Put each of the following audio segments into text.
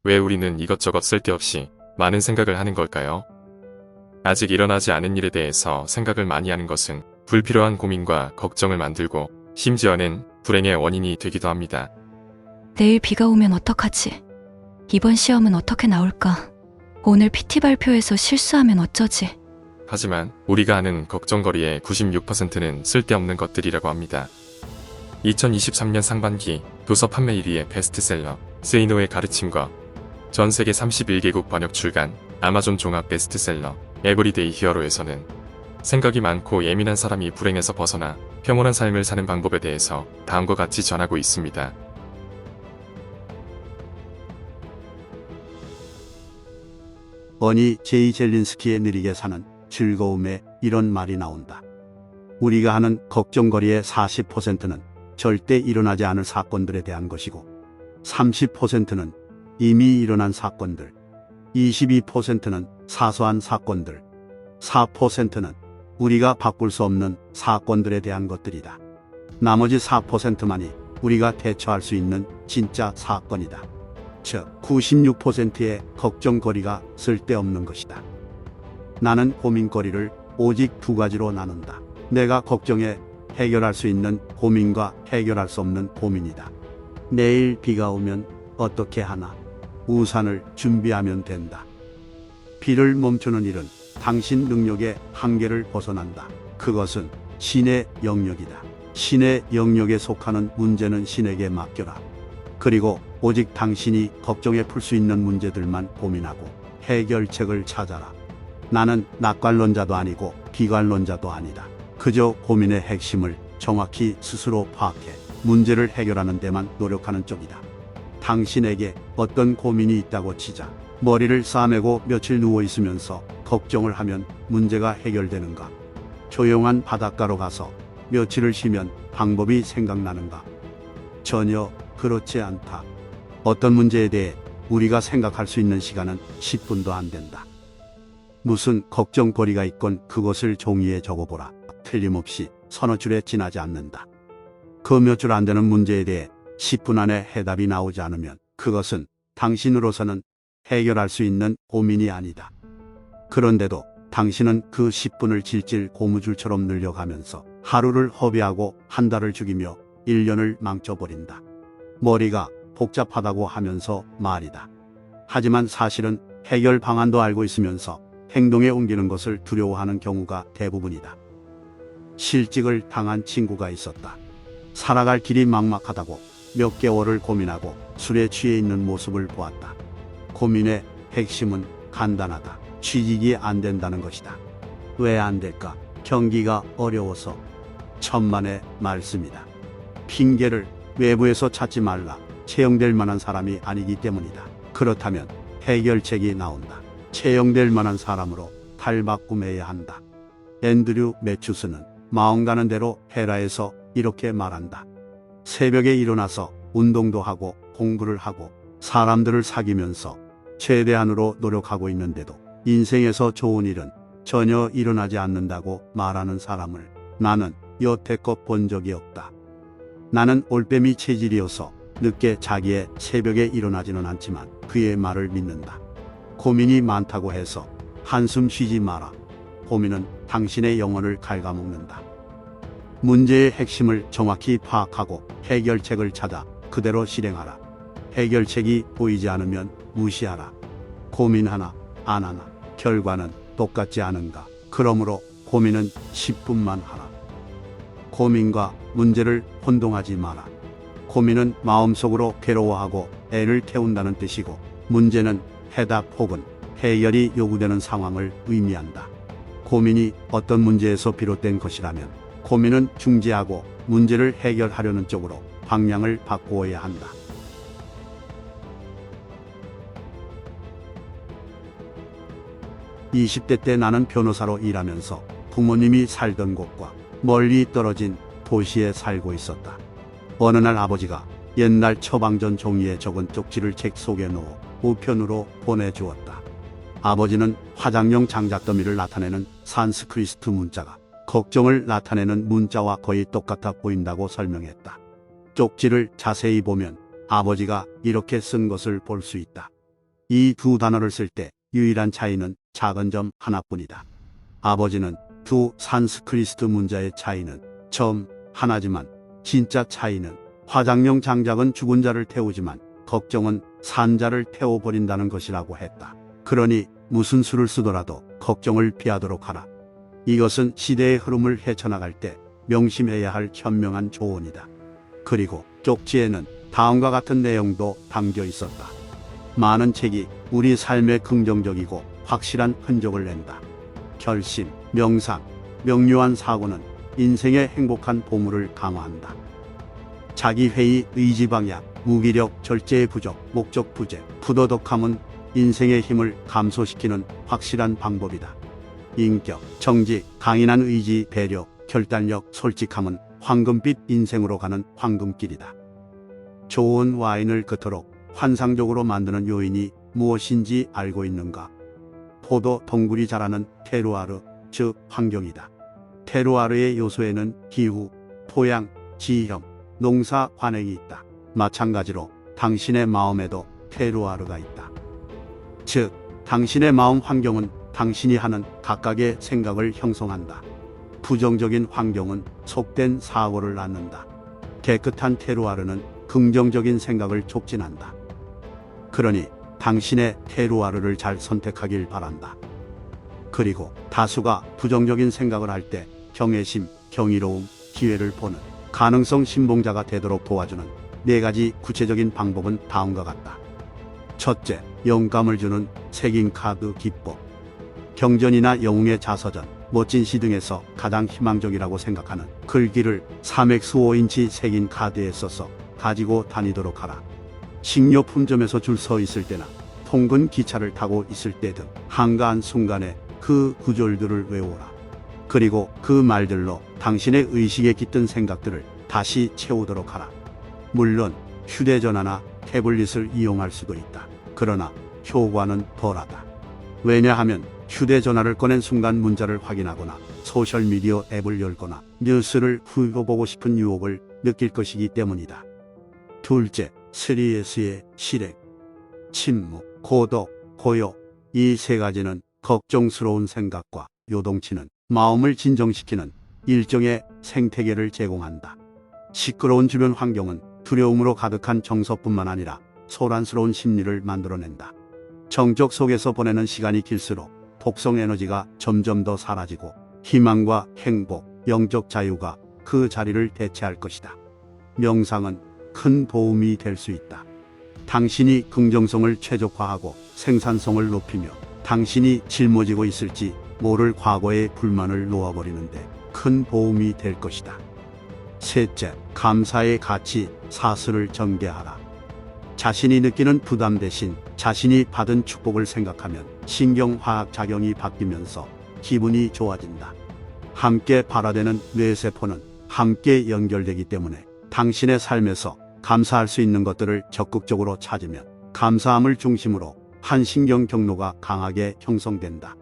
왜 우리는 이것저것 쓸데없이 많은 생각을 하는 걸까요? 아직 일어나지 않은 일에 대해서 생각을 많이 하는 것은 불필요한 고민과 걱정을 만들고 심지어는 불행의 원인이 되기도 합니다. 내일 비가 오면 어떡하지? 이번 시험은 어떻게 나올까? 오늘 PT 발표에서 실수하면 어쩌지? 하지만 우리가 하는 걱정거리의 96%는 쓸데없는 것들이라고 합니다. 2023년 상반기 도서 판매 1위의 베스트셀러 세이노의 가르침과 전 세계 31개국 번역 출간 아마존 종합 베스트셀러 에브리데이 히어로에서는 생각이 많고 예민한 사람이 불행에서 벗어나 평온한 삶을 사는 방법에 대해서 다음과 같이 전하고 있습니다. 버니 제이 젤린스키의 느리게 사는 즐거움에 이런 말이 나온다. 우리가 하는 걱정거리의 40%는 절대 일어나지 않을 사건들에 대한 것이고 30%는 이미 일어난 사건들, 22%는 사소한 사건들, 4%는 우리가 바꿀 수 없는 사건들에 대한 것들이다. 나머지 4%만이 우리가 대처할 수 있는 진짜 사건이다. 즉 96%의 걱정거리가 쓸데없는 것이다. 나는 고민거리를 오직 두 가지로 나눈다. 내가 걱정해 해결할 수 있는 고민과 해결할 수 없는 고민이다. 내일 비가 오면 어떻게 하나? 우산을 준비하면 된다. 비를 멈추는 일은 당신 능력의 한계를 벗어난다. 그것은 신의 영역이다. 신의 영역에 속하는 문제는 신에게 맡겨라. 그리고 오직 당신이 걱정에 풀 수 있는 문제들만 고민하고 해결책을 찾아라. 나는 낙관론자도 아니고 비관론자도 아니다. 그저 고민의 핵심을 정확히 스스로 파악해 문제를 해결하는 데만 노력하는 쪽이다. 당신에게 어떤 고민이 있다고 치자. 머리를 싸매고 며칠 누워 있으면서 걱정을 하면 문제가 해결되는가? 조용한 바닷가로 가서 며칠을 쉬면 방법이 생각나는가? 전혀 그렇지 않다. 어떤 문제에 대해 우리가 생각할 수 있는 시간은 10분도 안 된다. 무슨 걱정거리가 있건 그것을 종이에 적어보라. 틀림없이 서너 줄에 지나지 않는다. 그 몇 줄 안 되는 문제에 대해 10분 안에 해답이 나오지 않으면 그것은 당신으로서는 해결할 수 있는 고민이 아니다. 그런데도 당신은 그 10분을 질질 고무줄처럼 늘려가면서 하루를 허비하고 한 달을 죽이며 1년을 망쳐버린다. 머리가 복잡하다고 하면서 말이다. 하지만 사실은 해결 방안도 알고 있으면서 행동에 옮기는 것을 두려워하는 경우가 대부분이다. 실직을 당한 친구가 있었다. 살아갈 길이 막막하다고 몇 개월을 고민하고 술에 취해 있는 모습을 보았다. 고민의 핵심은 간단하다. 취직이 안 된다는 것이다. 왜 안 될까? 경기가 어려워서. 천만의 말씀이다. 핑계를 외부에서 찾지 말라. 채용될 만한 사람이 아니기 때문이다. 그렇다면 해결책이 나온다. 채용될 만한 사람으로 탈바꿈해야 한다. 앤드류 매튜스는 마음 가는 대로 해라에서 이렇게 말한다. 새벽에 일어나서 운동도 하고 공부를 하고 사람들을 사귀면서 최대한으로 노력하고 있는데도 인생에서 좋은 일은 전혀 일어나지 않는다고 말하는 사람을 나는 여태껏 본 적이 없다. 나는 올빼미 체질이어서 늦게 자기의 새벽에 일어나지는 않지만 그의 말을 믿는다. 고민이 많다고 해서 한숨 쉬지 마라. 고민은 당신의 영혼을 갉아먹는다. 문제의 핵심을 정확히 파악하고 해결책을 찾아 그대로 실행하라. 해결책이 보이지 않으면 무시하라. 고민하나 안 하나 결과는 똑같지 않은가. 그러므로 고민은 10분만 하라. 고민과 문제를 혼동하지 마라. 고민은 마음속으로 괴로워하고 애를 태운다는 뜻이고 문제는 해답 혹은 해결이 요구되는 상황을 의미한다. 고민이 어떤 문제에서 비롯된 것이라면 고민은 중지하고 문제를 해결하려는 쪽으로 방향을 바꾸어야 한다. (20대) 때 나는 변호사로 일하면서 부모님이 살던 곳과 멀리 떨어진 도시에 살고 있었다. 어느 날 아버지가 옛날 처방전 종이에 적은 쪽지를 책 속에 넣어 우편으로 보내주었다. 아버지는 화장용 장작더미를 나타내는 산스크리트 문자가 걱정을 나타내는 문자와 거의 똑같아 보인다고 설명했다. 쪽지를 자세히 보면 아버지가 이렇게 쓴 것을 볼 수 있다. 이 두 단어를 쓸 때 유일한 차이는 작은 점 하나뿐이다. 아버지는 두 산스크리트 문자의 차이는 점 하나지만 진짜 차이는 화장용 장작은 죽은 자를 태우지만 걱정은 산 자를 태워버린다는 것이라고 했다. 그러니 무슨 수를 쓰더라도 걱정을 피하도록 하라. 이것은 시대의 흐름을 헤쳐나갈 때 명심해야 할 현명한 조언이다. 그리고 쪽지에는 다음과 같은 내용도 담겨 있었다. 많은 책이 우리 삶에 긍정적이고 확실한 흔적을 낸다. 결심, 명상, 명료한 사고는 인생의 행복한 보물을 강화한다. 자기회의, 의지방약, 무기력, 절제의 부족, 목적 부재, 부도덕함은 인생의 힘을 감소시키는 확실한 방법이다. 인격, 정직, 강인한 의지, 배려, 결단력, 솔직함은 황금빛 인생으로 가는 황금길이다. 좋은 와인을 그토록 환상적으로 만드는 요인이 무엇인지 알고 있는가? 포도 덩굴이 자라는 테루아르, 즉 환경이다. 테루아르의 요소에는 기후, 토양, 지형, 농사 관행이 있다. 마찬가지로 당신의 마음에도 테루아르가 있다. 즉, 당신의 마음 환경은 당신이 하는 각각의 생각을 형성한다. 부정적인 환경은 속된 사고를 낳는다. 깨끗한 테루아르는 긍정적인 생각을 촉진한다. 그러니 당신의 테루아르를 잘 선택하길 바란다. 그리고 다수가 부정적인 생각을 할 때 경외심, 경이로움, 기회를 보는 가능성 신봉자가 되도록 도와주는 4가지 구체적인 방법은 다음과 같다. 첫째, 영감을 주는 색인 카드 기법. 경전이나 영웅의 자서전, 멋진 시 등에서 가장 희망적이라고 생각하는 글귀를 3x5인치 색인 카드에 써서 가지고 다니도록 하라. 식료품점에서 줄 서 있을 때나 통근 기차를 타고 있을 때 등 한가한 순간에 그 구절들을 외워라. 그리고 그 말들로 당신의 의식에 깃든 생각들을 다시 채우도록 하라. 물론 휴대전화나 태블릿을 이용할 수도 있다. 그러나 효과는 덜하다. 왜냐하면 휴대전화를 꺼낸 순간 문자를 확인하거나 소셜미디어 앱을 열거나 뉴스를 훑어보고 싶은 유혹을 느낄 것이기 때문이다. 둘째, 3S의 실행. 침묵, 고독, 고요. 이 3가지는 걱정스러운 생각과 요동치는 마음을 진정시키는 일종의 생태계를 제공한다. 시끄러운 주변 환경은 두려움으로 가득한 정서뿐만 아니라 소란스러운 심리를 만들어낸다. 정적 속에서 보내는 시간이 길수록 독성 에너지가 점점 더 사라지고 희망과 행복, 영적 자유가 그 자리를 대체할 것이다. 명상은 큰 도움이 될 수 있다. 당신이 긍정성을 최적화하고 생산성을 높이며 당신이 짊어지고 있을지 모를 과거의 불만을 놓아버리는데 큰 도움이 될 것이다. 셋째, 감사의 가치, 사슬을 전개하라. 자신이 느끼는 부담 대신 자신이 받은 축복을 생각하면 신경화학 작용이 바뀌면서 기분이 좋아진다. 함께 발화되는 뇌세포는 함께 연결되기 때문에 당신의 삶에서 감사할 수 있는 것들을 적극적으로 찾으면 감사함을 중심으로 한 신경 경로가 강하게 형성된다.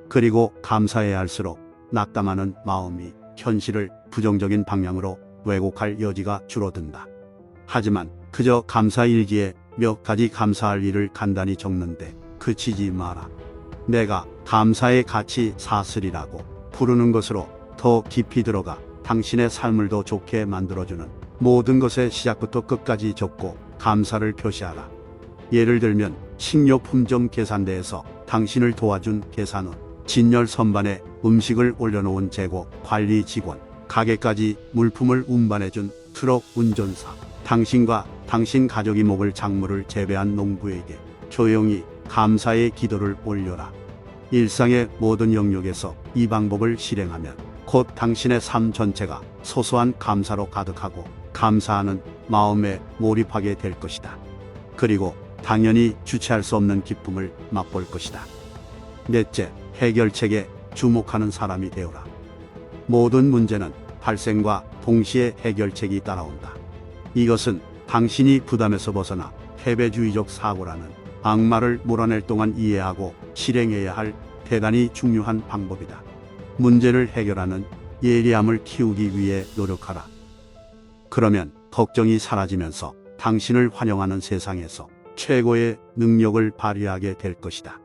그리고 감사해야 할수록 낙담하는 마음이 현실을 부정적인 방향으로 왜곡할 여지가 줄어든다. 하지만 그저 감사일기에 몇 가지 감사할 일을 간단히 적는데 그치지 마라. 내가 감사의 가치 사슬이라고 부르는 것으로 더 깊이 들어가 당신의 삶을 더 좋게 만들어주는 모든 것의 시작부터 끝까지 적고 감사를 표시하라. 예를 들면 식료품점 계산대에서 당신을 도와준 계산원, 진열 선반에 음식을 올려놓은 재고 관리 직원, 가게까지 물품을 운반해준 트럭 운전사, 당신과 당신 가족이 먹을 작물을 재배한 농부에게 조용히 감사의 기도를 올려라. 일상의 모든 영역에서 이 방법을 실행하면 곧 당신의 삶 전체가 소소한 감사로 가득하고 감사하는 마음에 몰입하게 될 것이다. 그리고 당연히 주체할 수 없는 기쁨을 맛볼 것이다. 넷째, 해결책에 주목하는 사람이 되어라. 모든 문제는 발생과 동시에 해결책이 따라온다. 이것은 당신이 부담에서 벗어나 패배주의적 사고라는 악마를 몰아낼 동안 이해하고 실행해야 할 대단히 중요한 방법이다. 문제를 해결하는 예리함을 키우기 위해 노력하라. 그러면 걱정이 사라지면서 당신을 환영하는 세상에서 최고의 능력을 발휘하게 될 것이다.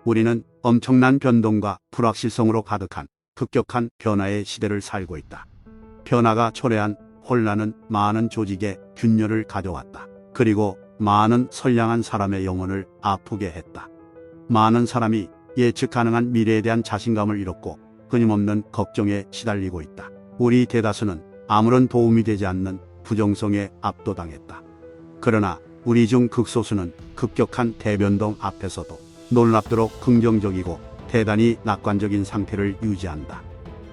우리는 엄청난 변동과 불확실성으로 가득한 급격한 변화의 시대를 살고 있다. 변화가 초래한 혼란은 많은 조직에 균열을 가져왔다. 그리고 많은 선량한 사람의 영혼을 아프게 했다. 많은 사람이 예측 가능한 미래에 대한 자신감을 잃었고 끊임없는 걱정에 시달리고 있다. 우리 대다수는 아무런 도움이 되지 않는 부정성에 압도당했다. 그러나 우리 중 극소수는 급격한 대변동 앞에서도 놀랍도록 긍정적이고 대단히 낙관적인 상태를 유지한다.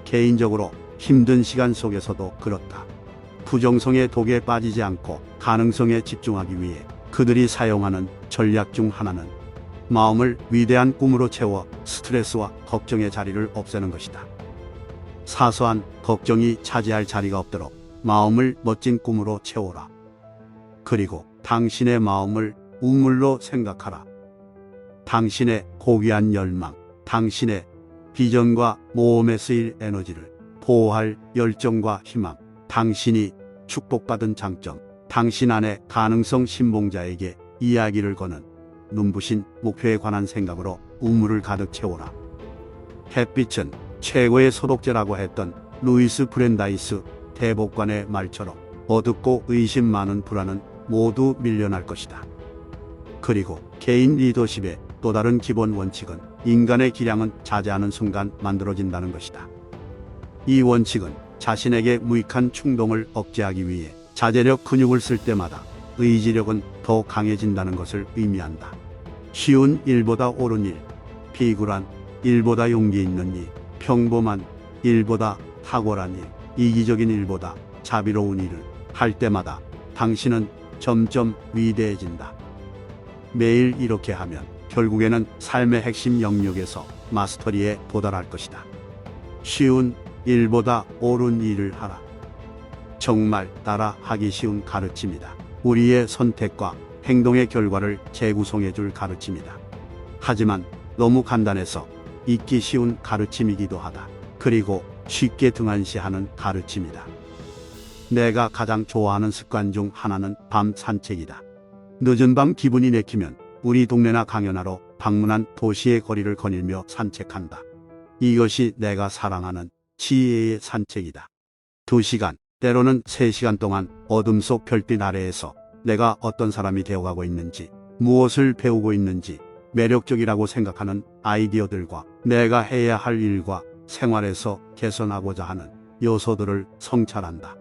개인적으로 힘든 시간 속에서도 그렇다. 부정성의 독에 빠지지 않고 가능성에 집중하기 위해 그들이 사용하는 전략 중 하나는 마음을 위대한 꿈으로 채워 스트레스와 걱정의 자리를 없애는 것이다. 사소한 걱정이 차지할 자리가 없도록 마음을 멋진 꿈으로 채워라. 그리고 당신의 마음을 우물로 생각하라. 당신의 고귀한 열망, 당신의 비전과 모험에 쓰일 에너지를 보호할 열정과 희망, 당신이 축복받은 장점, 당신 안의 가능성 신봉자에게 이야기를 거는 눈부신 목표에 관한 생각으로 우물을 가득 채워라. 햇빛은 최고의 소독제라고 했던 루이스 브랜다이스 대법관의 말처럼 어둡고 의심 많은 불안은 모두 밀려날 것이다. 그리고 개인 리더십의 또 다른 기본 원칙은 인간의 기량은 자제하는 순간 만들어진다는 것이다. 이 원칙은 자신에게 무익한 충동을 억제하기 위해 자제력 근육을 쓸 때마다 의지력은 더 강해진다는 것을 의미한다. 쉬운 일보다 옳은 일, 비굴한 일보다 용기 있는 일, 평범한 일보다 탁월한 일, 이기적인 일보다 자비로운 일을 할 때마다 당신은 점점 위대해진다. 매일 이렇게 하면 결국에는 삶의 핵심 영역에서 마스터리에 도달할 것이다. 쉬운 일보다 옳은 일을 하라. 정말 따라 하기 쉬운 가르침이다. 우리의 선택과 행동의 결과를 재구성해 줄 가르침이다. 하지만 너무 간단해서 잊기 쉬운 가르침이기도 하다. 그리고 쉽게 등한시하는 가르침이다. 내가 가장 좋아하는 습관 중 하나는 밤 산책이다. 늦은 밤 기분이 내키면 우리 동네나 강연하러 방문한 도시의 거리를 거닐며 산책한다. 이것이 내가 사랑하는 지혜의 산책이다. 2시간, 때로는 3시간 동안 어둠 속 별빛 아래에서 내가 어떤 사람이 되어가고 있는지, 무엇을 배우고 있는지, 매력적이라고 생각하는 아이디어들과 내가 해야 할 일과 생활에서 개선하고자 하는 요소들을 성찰한다.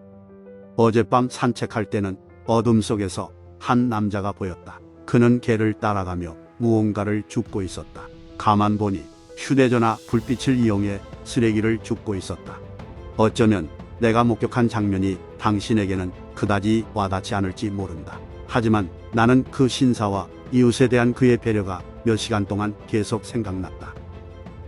어젯밤 산책할 때는 어둠 속에서 한 남자가 보였다. 그는 개를 따라가며 무언가를 줍고 있었다. 가만 보니 휴대전화 불빛을 이용해 쓰레기를 줍고 있었다. 어쩌면 내가 목격한 장면이 당신에게는 그다지 와닿지 않을지 모른다. 하지만 나는 그 신사와 이웃에 대한 그의 배려가 몇 시간 동안 계속 생각났다.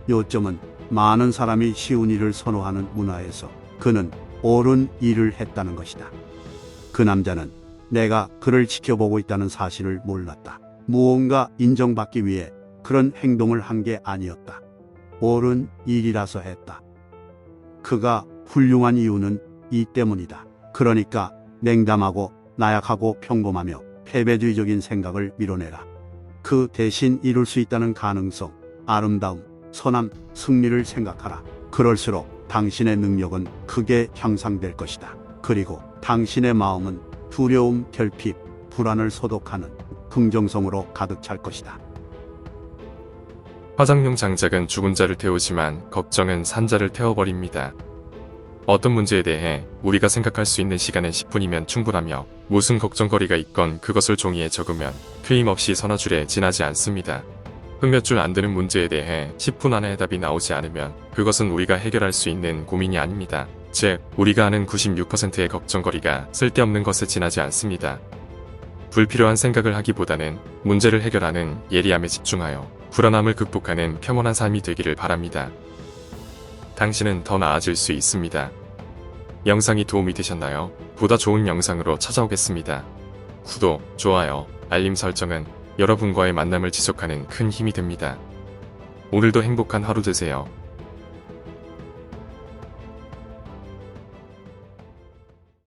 요점은 많은 사람이 쉬운 일을 선호하는 문화에서 그는 옳은 일을 했다는 것이다. 그 남자는 내가 그를 지켜보고 있다는 사실을 몰랐다. 무언가 인정받기 위해 그런 행동을 한 게 아니었다. 옳은 일이라서 했다. 그가 훌륭한 이유는 이 때문이다. 그러니까 냉담하고 나약하고 평범하며 패배주의적인 생각을 밀어내라. 그 대신 이룰 수 있다는 가능성, 아름다움, 선함, 승리를 생각하라. 그럴수록 당신의 능력은 크게 향상될 것이다. 그리고 당신의 마음은 두려움, 결핍, 불안을 소독하는 긍정성으로 가득 찰 것이다. 화장용 장작은 죽은 자를 태우지만 걱정은 산 자를 태워버립니다. 어떤 문제에 대해 우리가 생각할 수 있는 시간은 10분이면 충분하며 무슨 걱정거리가 있건 그것을 종이에 적으면 틀림없이 서너 줄에 지나지 않습니다. 몇 줄 안 되는 문제에 대해 10분 안에 답이 나오지 않으면 그것은 우리가 해결할 수 있는 고민이 아닙니다. 즉, 우리가 아는 96%의 걱정거리가 쓸데없는 것에 지나지 않습니다. 불필요한 생각을 하기보다는 문제를 해결하는 예리함에 집중하여 불안함을 극복하는 평온한 삶이 되기를 바랍니다. 당신은 더 나아질 수 있습니다. 영상이 도움이 되셨나요? 보다 좋은 영상으로 찾아오겠습니다. 구독, 좋아요, 알림 설정은 여러분과의 만남을 지속하는 큰 힘이 됩니다. 오늘도 행복한 하루 되세요.